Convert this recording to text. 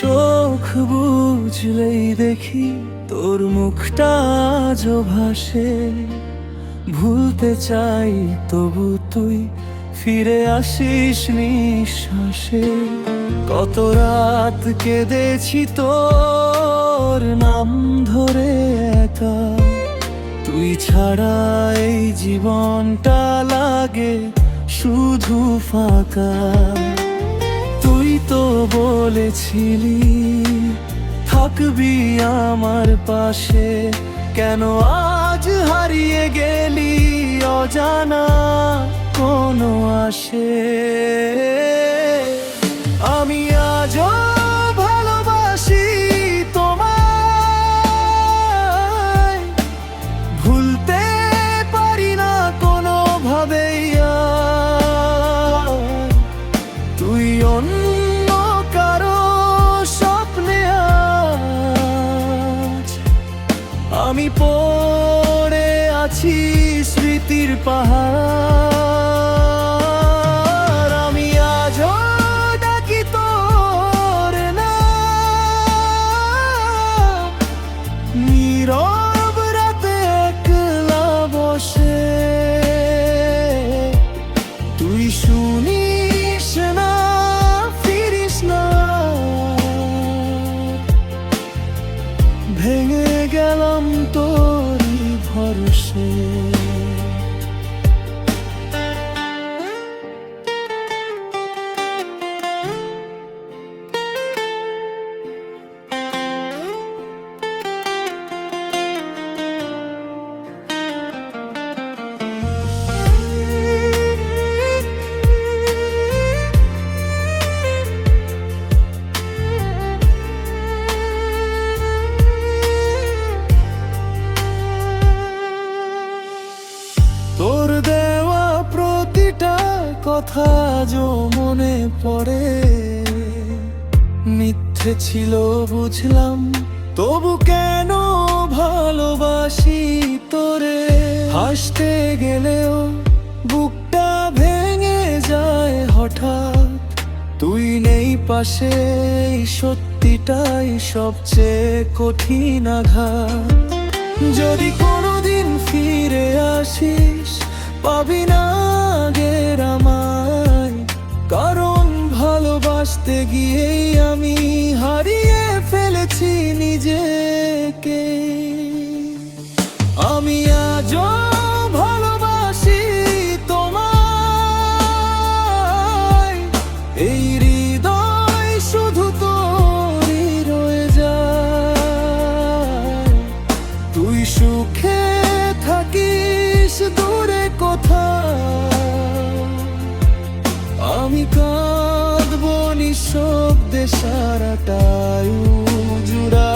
চোখ বুঝলেই দেখি তোর মুখটা আজও ভাসে। ভুলতে চাই তবু তুই ফিরে আসিস নিঃশ্বাসে। কত রাত কেঁদেছি তোর নাম ধরে একা। তুই ছাড়া এই জীবনটা লাগে শুধু ফাঁকা। তুই তো বলেছিলি থাকবি আমার পাশে, কেন আজ হারিয়ে গেলি অজানা কোনো আসে। আমি আজও ভালোবাসি তোমায়, ভুলতে পারি না কোনোভাবেই আর। তুই অন্য কারো স্বপ্নে আজ, আমি পড়ে আছি স্মৃতির পাহাড়। আমি আজও ডাকি তোর নাম, নীরব রাতে একলা বসে। তুই শুনিস না, ফিরিস না, ভেঙে গেলাম তোরই ভরসে। তোর দেওয়া প্রতিটা কথা যো মনে পড়ে। মিথ্যে ছিল বুঝলাম, তবু কেন ভালোবাসি তোরে। হাসতে গেলেও বুকটা ভেঙে যায় হঠাৎ। তুই নেই পাশে, এই সত্যিটাই সবচেয়ে কঠিন আঘাত। যদি কোনোদিন ফিরে আসিস, পাবি না আগের আমায়, কারণ ভালোবাসতে গিয়েই আমি হারিয়ে ফেলেছি নিজেকে। আমি আজও ভালোবাসি তোমায়, এই হৃদয় শুধু তোরই রয়ে যায়। তুই সুখে থাকিস দূরে কোথাও, আমি কাঁদবো নিঃশব্দে সারাটাই জুড়া।